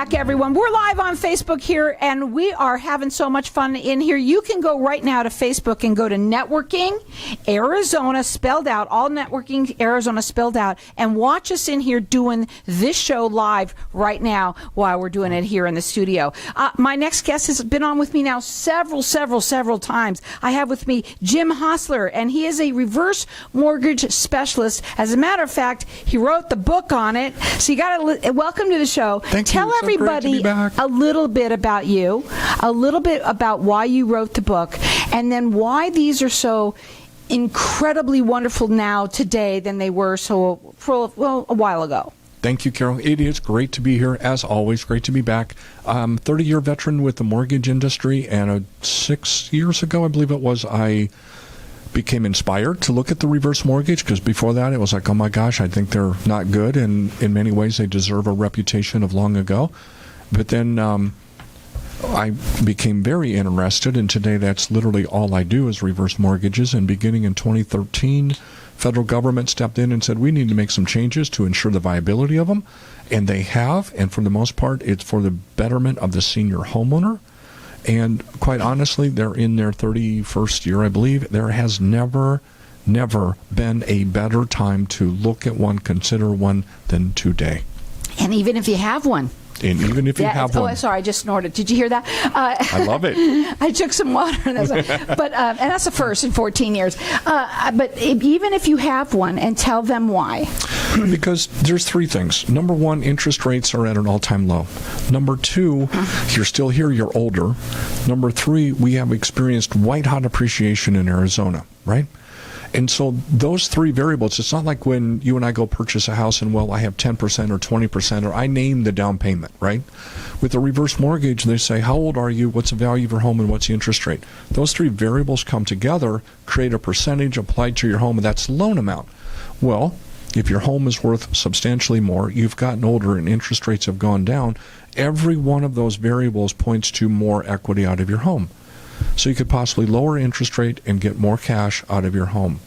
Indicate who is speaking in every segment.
Speaker 1: back, everyone. We're live on Facebook here, and we are having so much fun in here. You can go right now to Facebook and go to Networking Arizona, spelled out, all Networking Arizona spelled out, and watch us in here doing this show live right now while we're doing it here in the studio. My next guest has been on with me now several times. I have with me Jim Hostler, and he is a reverse mortgage specialist. As a matter of fact, he wrote the book on it. So you got to welcome to the show. Tell everybody a little bit about you, a little bit about why you wrote the book, and then why these are so incredibly wonderful now today than they were a while ago.
Speaker 2: Thank you, Carol. It is great to be here, as always. Great to be back. 30-year veteran with the mortgage industry, and 6 years ago, I believe it was, I became inspired to look at the reverse mortgage, because before that it was like, oh my gosh, I think they're not good, and in many ways they deserve a reputation of long ago. But then I became very interested, and today that's literally all I do is reverse mortgages. And beginning in 2013, federal government stepped in and said we need to make some changes to ensure the viability of them, and they have. And for the most part, it's for the betterment of the senior homeowner. And quite honestly, they're in their 31st year, I believe. There has never been a better time to look at one, consider one, than today. And
Speaker 1: even if you have one.
Speaker 2: And even if you have one.
Speaker 1: Oh, sorry, I just snorted. Did you hear that?
Speaker 2: I love it.
Speaker 1: I took some water, and that's the first in 14 years. But even if you have one, and tell them why.
Speaker 2: Because there's three things. Number one, interest rates are at an all-time low. Number two, you're still here, you're older. Number three, we have experienced white-hot appreciation in Arizona, right? And so those three variables, it's not like when you and I go purchase a house and, well, I have 10% or 20%, or I name the down payment, right? With a reverse mortgage, they say, how old are you, what's the value of your home, and what's the interest rate? Those three variables come together, create a percentage applied to your home, and that's the loan amount. Well, if your home is worth substantially more, you've gotten older and interest rates have gone down, every one of those variables points to more equity out of your home. So you could possibly lower interest rate and get more cash out of your home.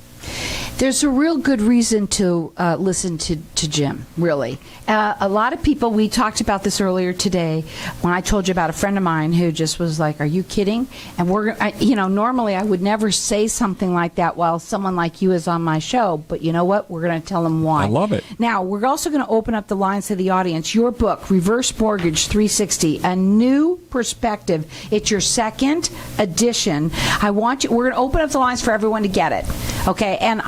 Speaker 1: There's a real good reason to listen to Jim, really. A lot of people, we talked about this earlier today when I told you about a friend of mine who just was like, are you kidding? And normally I would never say something like that while someone like you is on my show, but you know what? We're going to tell them why.
Speaker 2: I love it.
Speaker 1: Now, we're also going to open up the lines to the audience. Your book, Reverse Mortgage 360, A New Perspective. It's your second edition. We're going to open up the lines for everyone to get it. Okay, and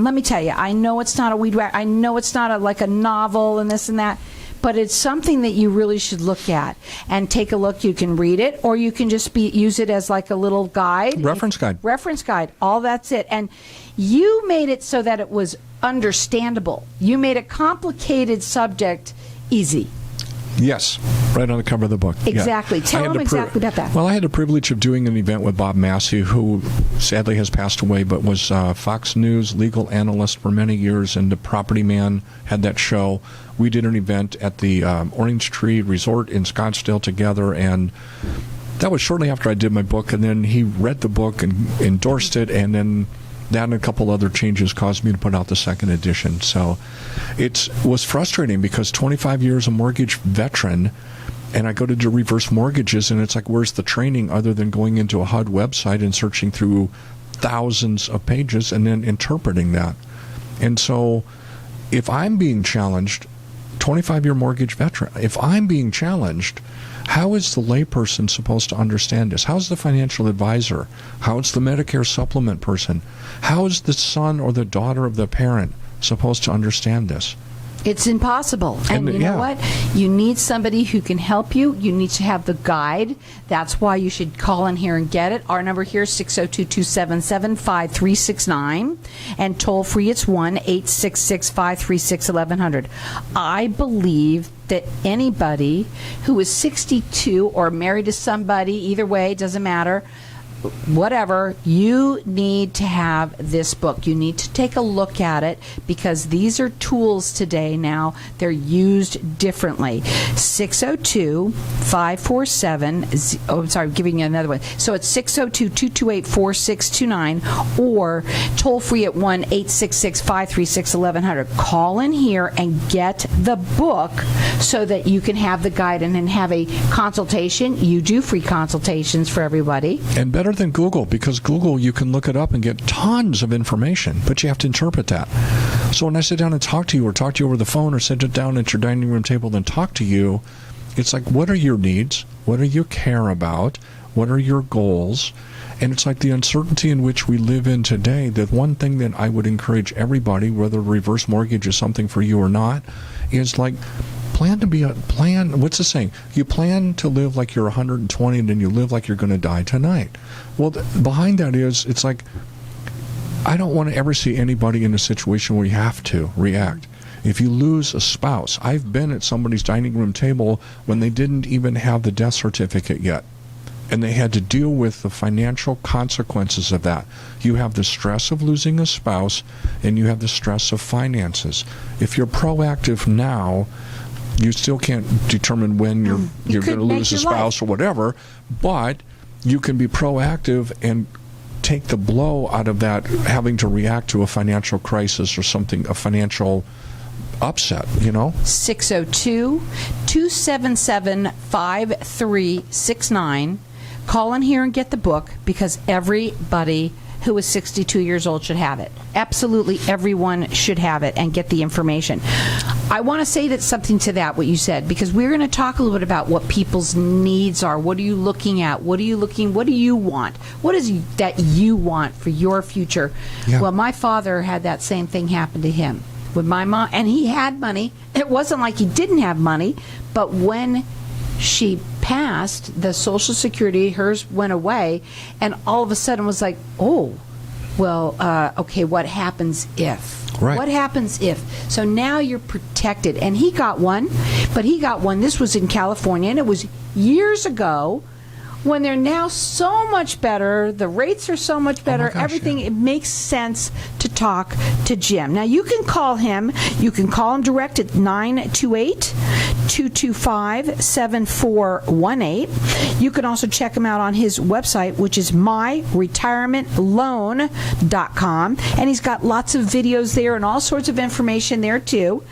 Speaker 1: let me tell you, I know it's not a weed whack. I know it's not like a novel and this and that, but it's something that you really should look at and take a look. You can read it, or you can just use it as like a little guide.
Speaker 2: Reference guide.
Speaker 1: All that's it. And you made it so that it was understandable. You made a complicated subject easy.
Speaker 2: Yes, right on the cover of the book.
Speaker 1: Exactly.
Speaker 2: Yeah.
Speaker 1: Tell them exactly about that.
Speaker 2: Well, I had the privilege of doing an event with Bob Massey, who sadly has passed away, but was Fox News legal analyst for many years, and the Property Man had that show. We did an event at the Orange Tree Resort in Scottsdale together, and that was shortly after I did my book, and then he read the book and endorsed it, and then that and a couple other changes caused me to put out the second edition. So it was frustrating because 25 years a mortgage veteran, and I go to do reverse mortgages, and it's like, where's the training other than going into a HUD website and searching through thousands of pages and then interpreting that? And so if I'm being challenged, 25-year mortgage veteran, if I'm being challenged, how is the layperson supposed to understand this? How's the financial advisor? How's the Medicare supplement person? How is the son or the daughter of the parent supposed to understand this?
Speaker 1: It's impossible. And you know what? You need somebody who can help you. You need to have the guide. That's why you should call in here and get it. Our number here is 602-277-5369. And toll free, it's 1-866-536-1100. I believe that anybody who is 62 or married to somebody, either way, doesn't matter, whatever, you need to have this book. You need to take a look at it because these are tools today now. They're used differently. 602-547, I'm sorry, I'm giving you another one. So it's 602-228-4629 or toll free at 1-866-536-1100. Call in here and get the book so that you can have the guide and have a consultation. You do free consultations for everybody.
Speaker 2: And better than Google, because Google, you can look it up and get tons of information, but you have to interpret that. So when I sit down and talk to you, or talk to you over the phone, or sit down at your dining room table and talk to you, it's like, what are your needs? What do you care about? What are your goals? And it's like the uncertainty in which we live in today, that one thing that I would encourage everybody, whether reverse mortgage is something for you or not, is like, what's the saying? You plan to live like you're 120 and then you live like you're going to die tonight. Well, behind that is, it's like, I don't want to ever see anybody in a situation where you have to react. If you lose a spouse, I've been at somebody's dining room table when they didn't even have the death certificate yet, and they had to deal with the financial consequences of that. You have the stress of losing a spouse, and you have the stress of finances. If you're proactive now, you still can't determine when you're going to lose a spouse or whatever, but you can be proactive and take the blow out of that, having to react to a financial crisis or something, a financial upset,
Speaker 1: 602-277-5369. Call in here and get the book because everybody who is 62 years old should have it. Absolutely everyone should have it and get the information. I want to say that something to that, what you said, because we're going to talk a little bit about what people's needs are. What are you looking at? What do you want? What is it that you want for your future? Yeah. Well, my father had that same thing happen to him with my mom, and he had money. It wasn't like he didn't have money, but when she passed, the Social Security, hers went away, and all of a sudden was like, oh, well, okay, what happens if?
Speaker 2: Right.
Speaker 1: What happens if? So now you're protected. And he got one, but he got one, this was in California, and it was years ago, when they're now so much better, the rates are so much better, everything, it makes sense to talk to Jim. Now, you can call him. You can call him direct at 928-225-7418. You can also check him out on his website, which is myretirementloan.com. And he's got lots of videos there and all sorts of information there, too.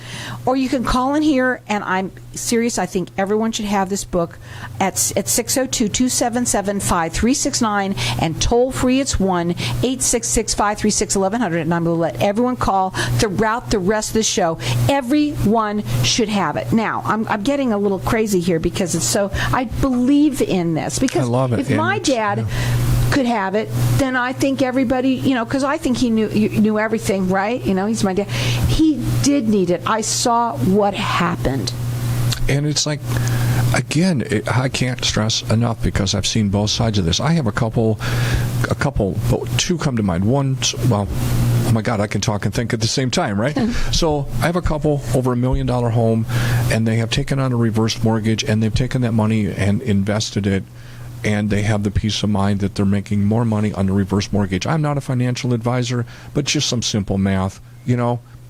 Speaker 1: Or you can call in here, and I'm serious, I think everyone should have this book at 602-277-5369, and toll free it's 1-866-536-1100, and I'm going to let everyone call throughout the rest of the show. Everyone should have it. Now, I'm getting a little crazy here because it's so, I believe in this, because
Speaker 2: I love it.
Speaker 1: If my dad could have it, then I think everybody, because I think he knew everything, right? He's my dad. He did need it. I saw what happened.
Speaker 2: And it's like, again, I can't stress enough because I've seen both sides of this. I have a couple, two come to mind. One, well, oh my God, I can talk and think at the same time, right? So I have a couple over $1 million home, and they have taken on a reverse mortgage, and they've taken that money and invested it, and they have the peace of mind that they're making more money on the reverse mortgage. I'm not a financial advisor, but just some simple math,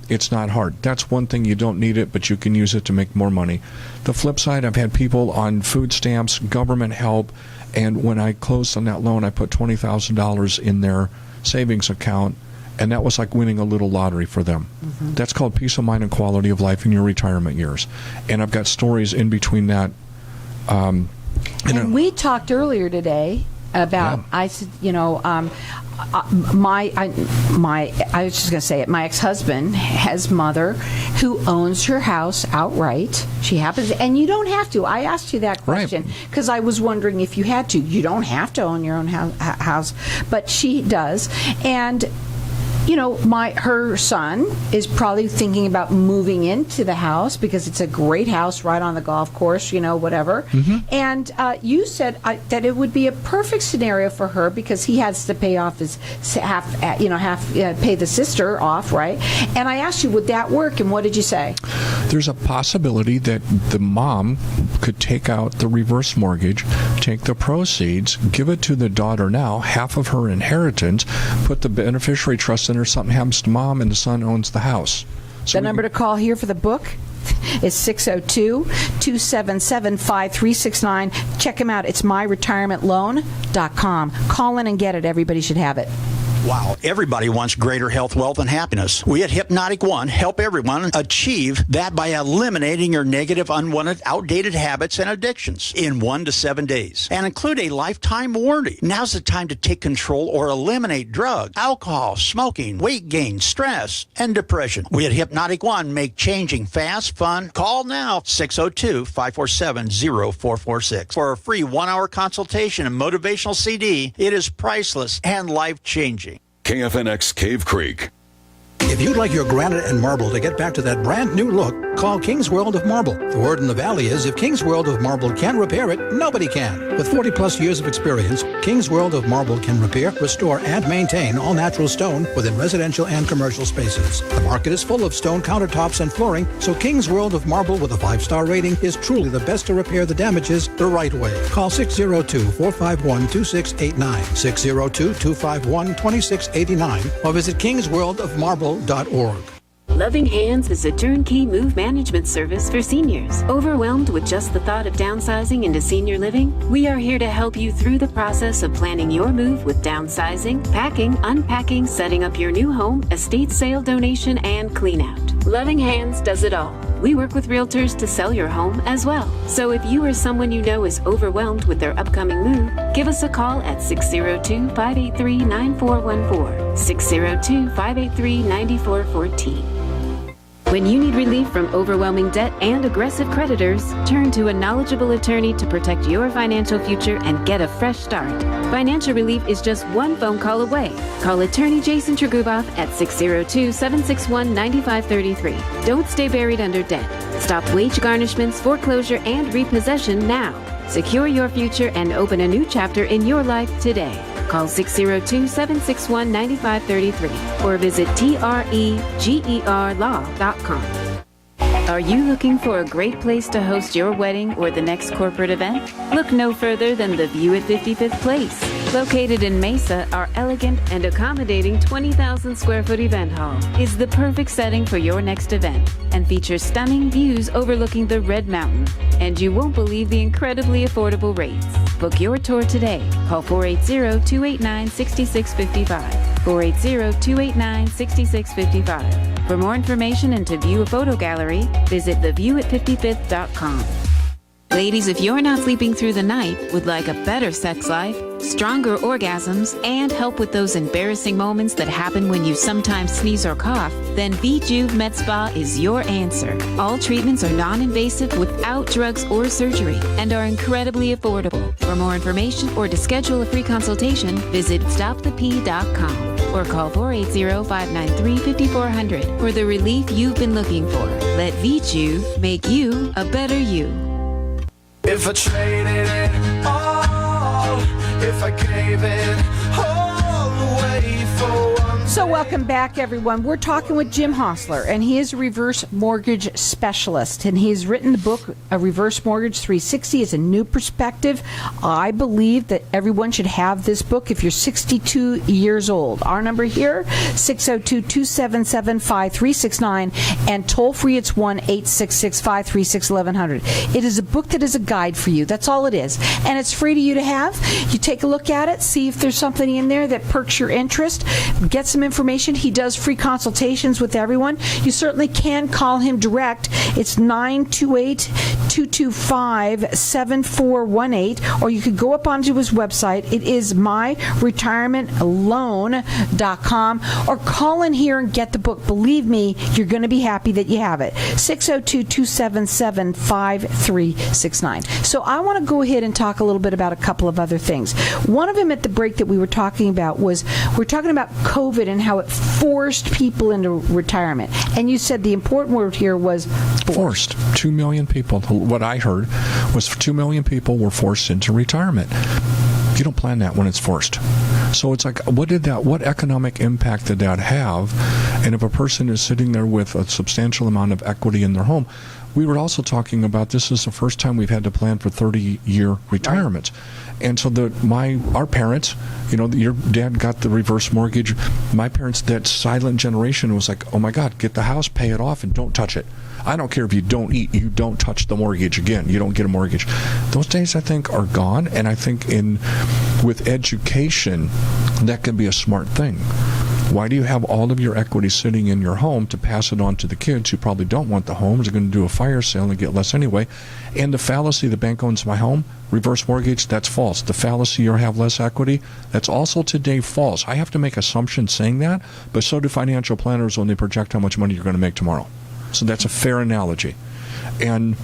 Speaker 2: It's not hard. That's one thing. You don't need it, but you can use it to make more money. The flip side, I've had people on food stamps, government help, and when I closed on that loan, I put $20,000 in their savings account, and that was like winning a little lottery for them. Mm-hmm. That's called peace of mind and quality of life in your retirement years. And I've got stories in between that.
Speaker 1: And we talked earlier today about, I said, my ex-husband has mother who owns her house outright. She happens, and you don't have to. I asked you that question because I was wondering if you had to. You don't have to own your own house, but she does. And her son is probably thinking about moving into the house because it's a great house right on the golf course, whatever. Mm-hmm. And you said that it would be a perfect scenario for her because he has to pay off his pay the sister off, right? And I asked you, would that work? And what did you say?
Speaker 2: there's a possibility that the mom could take out the reverse mortgage, take the proceeds, give it to the daughter now, half of her inheritance, put the beneficiary trust in her, something happens to mom, and the son owns the house. So
Speaker 1: the number to call here for the book is 602-277-5369. Check him out. It's myretirementloan.com. Call in and get it. Everybody should have it.
Speaker 3: Wow, everybody wants greater health, wealth, and happiness. We at Hypnotic One help everyone achieve that by eliminating your negative, unwanted, outdated habits and addictions in 1 to 7 days and include a lifetime warranty. Now's the time to take control or eliminate drugs, alcohol, smoking, weight gain, stress, and depression. We at Hypnotic One make changing fast, fun. Call now, 602-547-0446 for a free 1-hour consultation and motivational CD. It is priceless and life-changing.
Speaker 4: KFNX Cave Creek.
Speaker 5: If you'd like your granite and marble to get back to that brand new look, call King's World of Marble. The word in the valley is if King's World of Marble can't repair it, nobody can. With 40 plus years of experience, King's World of Marble can repair, restore, and maintain all natural stone within residential and commercial spaces. The market is full of stone countertops and flooring, so King's World of Marble with a 5-star rating is truly the best to repair the damages the right way. Call 602-451-2689, 602-251-2689, or visit kingsworldofmarble.org.
Speaker 6: Loving Hands is a turnkey move management service for seniors. Overwhelmed with just the thought of downsizing into senior living? We are here to help you through the process of planning your move with downsizing, packing, unpacking, setting up your new home, estate sale donation, and clean out. Loving Hands does it all. We work with realtors to sell your home as well. So if you or someone you know is overwhelmed with their upcoming move, give us a call at 602-583-9414, 602-583-9414. When you need relief from overwhelming debt and aggressive creditors, turn to a knowledgeable attorney to protect your financial future and get a fresh start. Financial relief is just one phone call away. Call attorney Jason Treguboff at 602-761-9533. Don't stay buried under debt. Stop wage garnishments, foreclosure, and repossession now. Secure your future and open a new chapter in your life today. Call 602-761-9533 or visit tregerlaw.com. Are you looking for a great place to host your wedding or the next corporate event? Look no further than the View at 55th Place. Located in Mesa, our elegant and accommodating 20,000 square foot event hall is the perfect setting for your next event and features stunning views overlooking the Red Mountain. And you won't believe the incredibly affordable rates. Book your tour today. Call 480-289-6655. 480-289-6655. For more information and to view a photo gallery, visit theviewat55th.com. Ladies, if you're not sleeping through the night, would like a better sex life, stronger orgasms, and help with those embarrassing moments that happen when you sometimes sneeze or cough, then VJuve Med Spa is your answer. All treatments are non-invasive without drugs or surgery and are incredibly affordable. For more information or to schedule a free consultation, visit stopthep.com or call 480-593-5400 for the relief you've been looking for. Let VJuve make you a better you.
Speaker 7: If I traded it all, if I gave it all away for one.
Speaker 1: So welcome back, everyone. We're talking with Jim Hostler, and he is a reverse mortgage specialist, and he's written the book, A Reverse Mortgage 360. It's a new perspective. I believe that everyone should have this book if you're 62 years old. Our number here, 602-277-5369, and toll-free, it's 1-866-536-1100. It is a book that is a guide for you. That's all it is. And it's free to you to have. You take a look at it, see if there's something in there that perks your interest, get some information. He does free consultations with everyone. You certainly can call him direct. It's 928-225-7418, or you could go up onto his website. It is myretirementloan.com, or call in here and get the book. Believe me, you're going to be happy that you have it. 602-277-5369. So I want to go ahead and talk a little bit about a couple of other things. One of them at the break that we were talking about was, we're talking about COVID and how it forced people into retirement. And you said the important word here was forced.
Speaker 2: 2 million people. What I heard was 2 million people were forced into retirement. You don't plan that when it's forced. So it's like, what economic impact did that have? And if a person is sitting there with a substantial amount of equity in their home, we were also talking about this is the first time we've had to plan for 30-year retirements. And so our parents, your dad got the reverse mortgage. My parents, that silent generation was like, oh my God, get the house, pay it off, and don't touch it. I don't care if you don't eat, you don't touch the mortgage again. You don't get a mortgage. Those days, I think, are gone. And I think with education, that can be a smart thing. Why do you have all of your equity sitting in your home to pass it on to the kids who probably don't want the home, are going to do a fire sale and get less anyway? And the fallacy, the bank owns my home, reverse mortgage, that's false. The fallacy, you have less equity, that's also today false. I have to make assumptions saying that, but so do financial planners when they project how much money you're going to make tomorrow. So that's a fair analogy. And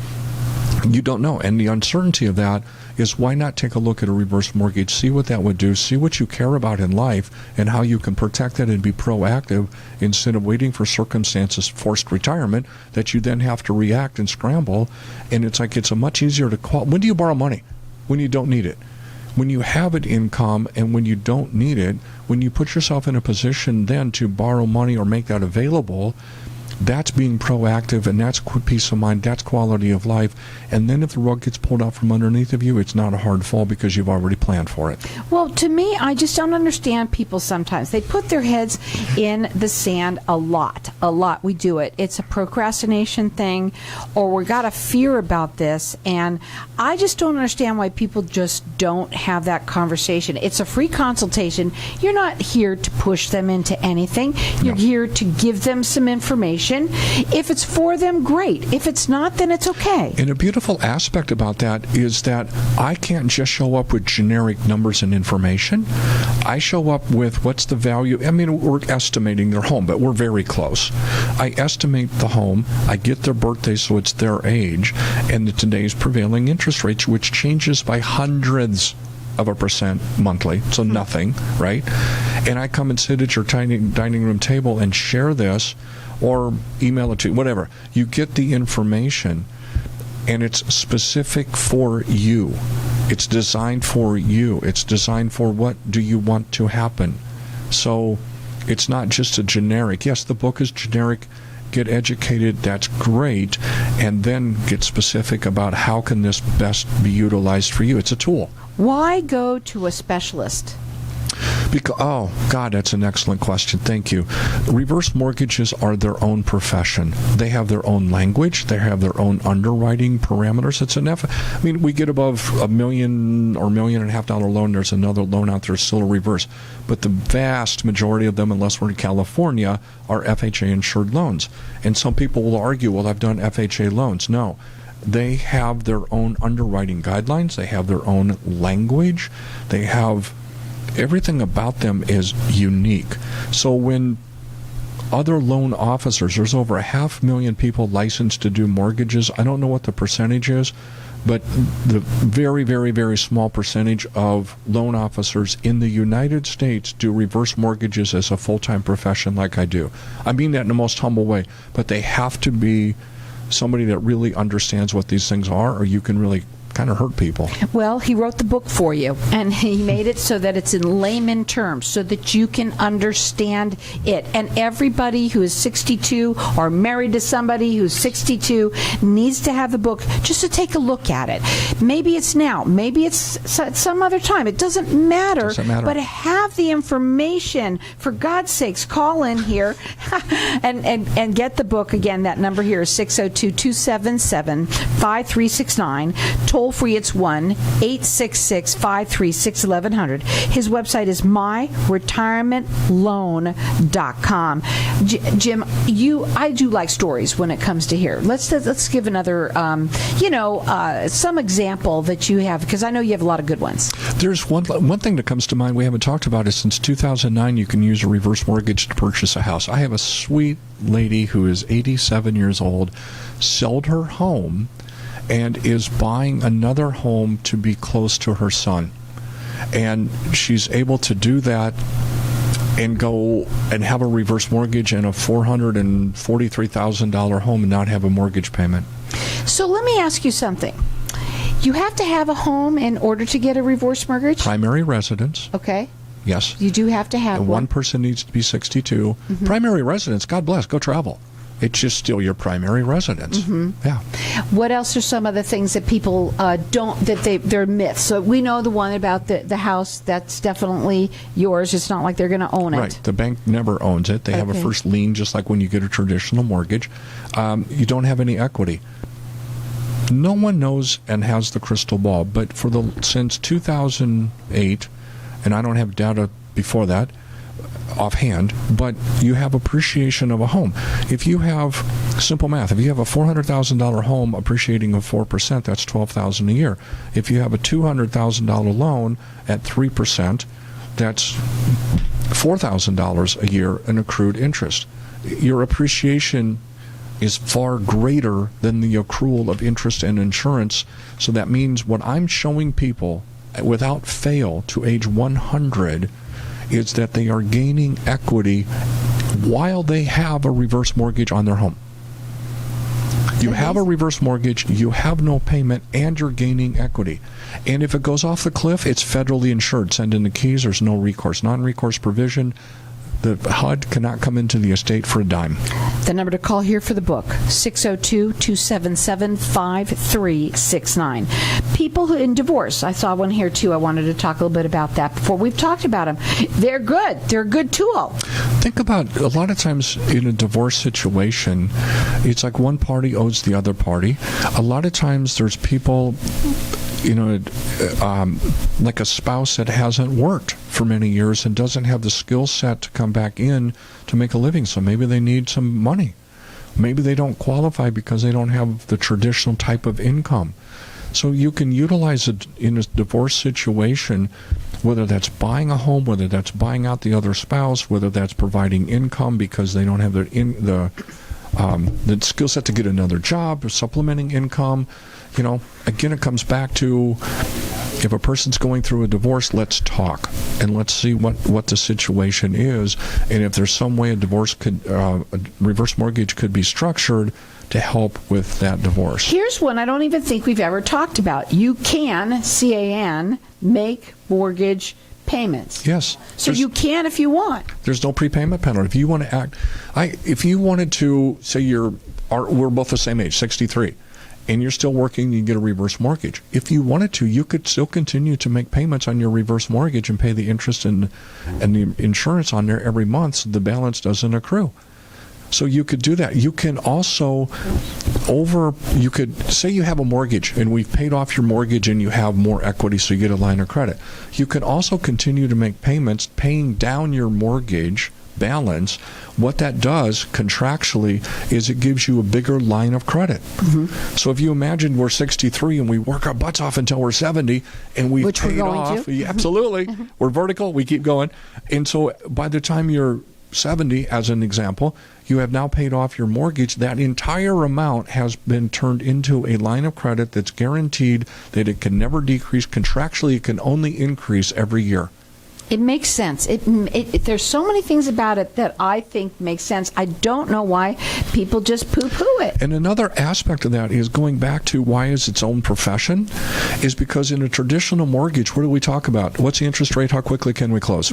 Speaker 2: you don't know. And the uncertainty of that is, why not take a look at a reverse mortgage, see what that would do, see what you care about in life, and how you can protect it and be proactive instead of waiting for circumstances, forced retirement, that you then have to react and scramble. And it's like, it's a much easier to call. When do you borrow money? When you don't need it. When you have an income and when you don't need it, when you put yourself in a position then to borrow money or make that available, that's being proactive, and that's peace of mind, that's quality of life. And then if the rug gets pulled out from underneath of you, it's not a hard fall because you've already planned for it.
Speaker 1: Well, to me, I just don't understand people sometimes. They put their heads in the sand a lot. We do it. It's a procrastination thing, or we got a fear about this, and I just don't understand why people just don't have that conversation. It's a free consultation. You're not here to push them into anything. You're here to give them some information. If it's for them, great. If it's not, then it's okay.
Speaker 2: And a beautiful aspect about that is that I can't just show up with generic numbers and information. I show up with what's the value. I mean, we're estimating their home, but we're very close. I estimate the home. I get their birthday, so it's their age, and today's prevailing interest rates, which changes by hundreds of a percent monthly, so nothing, right? And I come and sit at your tiny dining room table and share this, or email it to you, whatever. You get the information, and it's specific for you. It's designed for you. It's designed for what do you want to happen. So it's not just a generic. Yes, the book is generic. Get educated, that's great, and then get specific about how can this best be utilized for you. It's a tool.
Speaker 1: Why go to a specialist?
Speaker 2: Oh, God, that's an excellent question. Thank you. Reverse mortgages are their own profession. They have their own language. They have their own underwriting parameters. I mean, we get above $1 million or $1.5 million loan. There's another loan out there, still a reverse. But the vast majority of them, unless we're in California, are FHA-insured loans. And some people will argue, well, I've done FHA loans. No. They have their own underwriting guidelines. They have their own language. They have... everything about them is unique. So when other loan officers, there's over 500,000 people licensed to do mortgages. I don't know what the percentage is, but the very, very, very small percentage of loan officers in the United States do reverse mortgages as a full-time profession like I do. I mean that in the most humble way, but they have to be somebody that really understands what these things are, or you can really kind of hurt people. Well,
Speaker 1: he wrote the book for you, and he made it so that it's in layman terms, so that you can understand it. And everybody who is 62 or married to somebody who's 62 needs to have the book just to take a look at it. Maybe it's now, maybe it's some other time. It doesn't matter. But have the information. For God's sakes, call in here and get the book. Again, that number here is 602-277-5369. Toll free, it's 1-866-536-1100. His website is myretirementloan.com. Jim, I do like stories when it comes to here. Let's give another, some example that you have, because I know you have a lot of good ones.
Speaker 2: There's one thing that comes to mind we haven't talked about is since 2009 you can use a reverse mortgage to purchase a house. I have a sweet lady who is 87 years old, sold her home, and is buying another home to be close to her son. And she's able to do that and go and have a reverse mortgage and a $443,000 home and not have a mortgage payment.
Speaker 1: So let me ask you something. You have to have a home in order to get a reverse mortgage?
Speaker 2: Primary residence.
Speaker 1: Okay.
Speaker 2: Yes.
Speaker 1: You do have to have
Speaker 2: And
Speaker 1: one.
Speaker 2: one person needs to be 62. Primary residence, God bless, go travel. It's just still your primary residence. Yeah.
Speaker 1: What else are some of the things that people they're myths? So we know the one about the house, that's definitely yours. It's not like they're going to own it.
Speaker 2: Right. The bank never owns it. They have a
Speaker 1: Okay.
Speaker 2: first lien, just like when you get a traditional mortgage. You don't have any equity. No one knows and has the crystal ball, but since 2008, and I don't have data before that offhand, but you have appreciation of a home. If you have simple math, if you have a $400,000 home appreciating of 4%, that's $12,000 a year. If you have a $200,000 loan at 3%, that's $4,000 a year in accrued interest. Your appreciation is far greater than the accrual of interest and insurance. So that means what I'm showing people without fail to age 100 is that they are gaining equity while they have a reverse mortgage on their home. You have a reverse mortgage, you have no payment, and you're gaining equity. And if it goes off the cliff, it's federally insured. Send in the keys, there's no recourse. Non-recourse provision. The HUD cannot come into the estate for a dime.
Speaker 1: The number to call here for the book, 602-277-5369. People who in divorce, I saw one here too. I wanted to talk a little bit about that before. We've talked about them. They're good. They're a good tool.
Speaker 2: Think about, a lot of times in a divorce situation, it's like one party owes the other party. A lot of times there's people, like a spouse that hasn't worked for many years and doesn't have the skill set to come back in to make a living. So maybe they need some money. Maybe they don't qualify because they don't have the traditional type of income. So you can utilize it in a divorce situation, whether that's buying a home, whether that's buying out the other spouse, whether that's providing income because they don't have the skill set to get another job, or supplementing income. Again, it comes back to, if a person's going through a divorce, let's talk and let's see what the situation is, and if there's some way a reverse mortgage could be structured to help with that divorce.
Speaker 1: Here's one I don't even think we've ever talked about. You can, C-A-N, make mortgage payments.
Speaker 2: Yes.
Speaker 1: So you can if you want.
Speaker 2: There's no prepayment penalty. If you want to if you wanted to, say we're both the same age, 63, and you're still working, you get a reverse mortgage. If you wanted to, you could still continue to make payments on your reverse mortgage and pay the interest and the insurance on there every month so the balance doesn't accrue. So you could do that. You can also you could say you have a mortgage and we've paid off your mortgage and you have more equity so you get a line of credit. You can also continue to make payments paying down your mortgage balance. What that does contractually is it gives you a bigger line of credit. So if you imagine we're 63 and we work our butts off until we're 70 and we've
Speaker 1: Which
Speaker 2: paid
Speaker 1: we're going
Speaker 2: off.
Speaker 1: to.
Speaker 2: Yeah, absolutely. We're vertical, we keep going. And so by the time you're 70, as an example, you have now paid off your mortgage. That entire amount has been turned into a line of credit that's guaranteed that it can never decrease. Contractually, it can only increase every year.
Speaker 1: It makes sense. There's so many things about it that I think make sense. I don't know why people just poo-poo it.
Speaker 2: And another aspect of that is going back to why is its own profession, is because in a traditional mortgage, what do we talk about? What's the interest rate? How quickly can we close?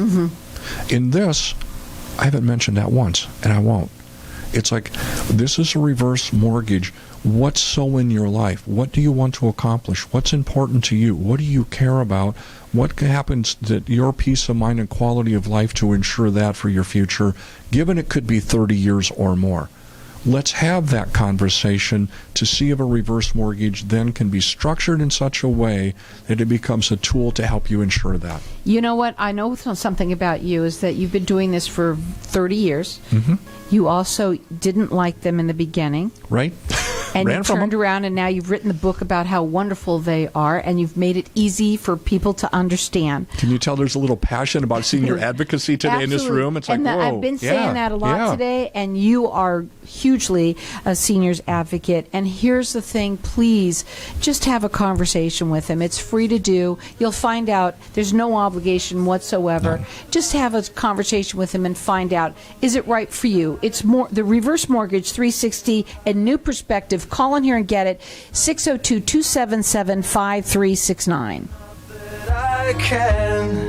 Speaker 2: In this, I haven't mentioned that once, and I won't. It's like, this is a reverse mortgage. What's so in your life? What do you want to accomplish? What's important to you? What do you care about? What happens that your peace of mind and quality of life to ensure that for your future, given it could be 30 years or more? Let's have that conversation to see if a reverse mortgage then can be structured in such a way that it becomes a tool to help you ensure that.
Speaker 1: You know what? I know something about you is that you've been doing this for 30 years. You also didn't like them in the beginning.
Speaker 2: Right?
Speaker 1: And
Speaker 2: Ran
Speaker 1: you
Speaker 2: from
Speaker 1: turned
Speaker 2: them.
Speaker 1: around and now you've written the book about how wonderful they are, and you've made it easy for people to understand.
Speaker 2: Can you tell there's a little passion about senior advocacy today in this
Speaker 1: Absolutely.
Speaker 2: room? It's
Speaker 1: and
Speaker 2: like, whoa.
Speaker 1: I've been saying that a lot today, and you are hugely a seniors advocate. And here's the thing, please just have a conversation with him. It's free to do. You'll find out there's no obligation whatsoever. Just have a conversation with him and find out, is it right for you? It's more the Reverse Mortgage 360 and New Perspective. Call in here and get it. 602-277-5369.
Speaker 7: I can